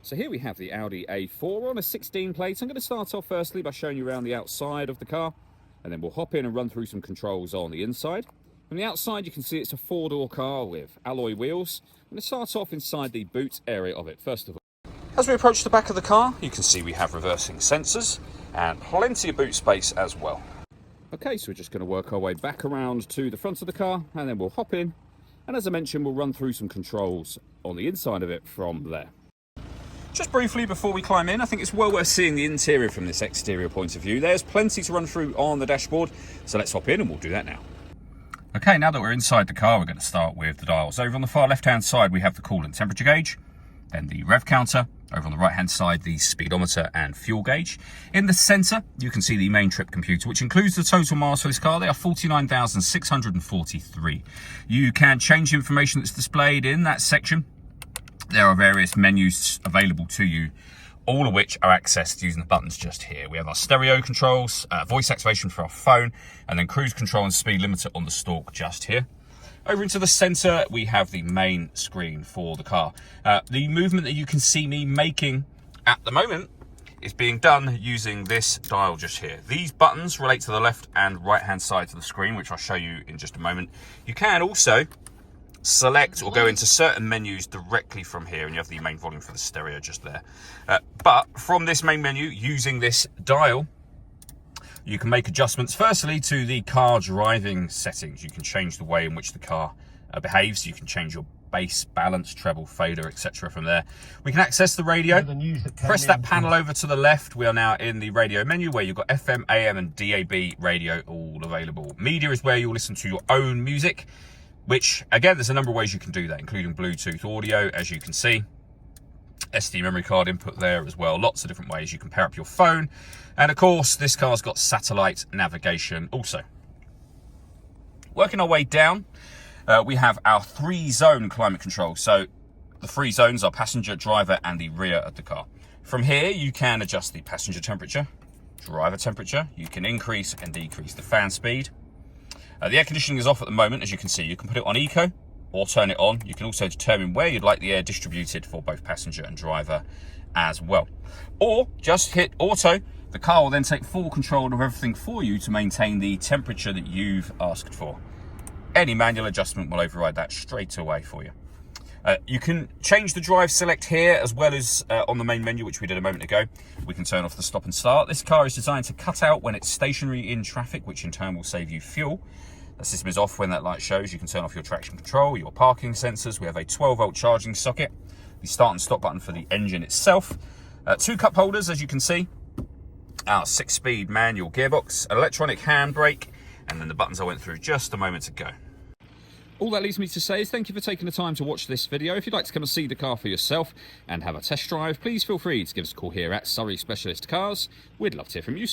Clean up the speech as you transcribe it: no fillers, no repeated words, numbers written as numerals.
So here we have the Audi A4 on a 16 plate. I'm going to start off firstly by showing you around the outside of the car, and then we'll hop in and run through some controls on the inside. From the outside, you can see it's a four-door car with alloy wheels. I'm going to start off inside the boot area of it first of all. As we approach the back of the car, you can see we have reversing sensors and plenty of boot space as well. Okay, so we're just going to work our way back around to the front of the car, and then we'll hop in. And as I mentioned, we'll run through some controls on the inside of it from there. Just briefly before we climb in, I think it's well worth seeing the interior from this exterior point of view. There's plenty to run through on the dashboard, so let's hop in and we'll do that now. Okay, now that we're inside the car, we're going to start with the dials. Over on the far left-hand side, we have the coolant temperature gauge, then the rev counter. Over on the right-hand side, the speedometer and fuel gauge. In the centre, you can see the main trip computer, which includes the total miles for this car. They are 49,643. You can change the information that's displayed in that section. There are various menus available to you, all of which are accessed using the buttons just here. We have our stereo controls, voice activation for our phone, and then cruise control and speed limiter on the stalk just here. Over into the centre, we have the main screen for the car. The movement that you can see me making at the moment is being done using this dial just here. These buttons relate to the left and right-hand sides of the screen, which I'll show you in just a moment. You can also select or go into certain menus directly from here, and you have the main volume for the stereo just there. But from this main menu, using this dial, you can make adjustments firstly to the car driving settings. You can change the way in which the car behaves. You can change your bass, balance, treble, fader, etc. from there. We can access the radio. Press that panel over to the left. We are now in the radio menu where you've got FM, AM and DAB radio all available. Media is where you'll listen to your own music, which again, there's a number of ways you can do that, including Bluetooth audio, as you can see. SD memory card input there as well. Lots of different ways you can pair up your phone. And of course, this car's got satellite navigation also. Working our way down, we have our 3-zone climate control. So the 3 zones are passenger, driver, and the rear of the car. From here, you can adjust the passenger temperature, driver temperature. You can increase and decrease the fan speed. The air conditioning is off at the moment, as you can see. You can put it on eco or turn it on. You can also determine where you'd like the air distributed for both passenger and driver as well. Or just hit auto. The car will then take full control of everything for you to maintain the temperature that you've asked for. Any manual adjustment will override that straight away for you. You can change the drive select here, as well as on the main menu, which we did a moment ago. We can turn off the stop and start. This car is designed to cut out when it's stationary in traffic, which in turn will save you fuel. The system is off when that light shows. You can turn off your traction control, your parking sensors. We have a 12-volt charging socket, the start and stop button for the engine itself, 2 cup holders, as you can see, our 6-speed manual gearbox, an electronic handbrake, and then the buttons I went through just a moment ago. All that leaves me to say is thank you for taking the time to watch this video. If you'd like to come and see the car for yourself and have a test drive, please feel free to give us a call here at Surrey Specialist Cars. We'd love to hear from you.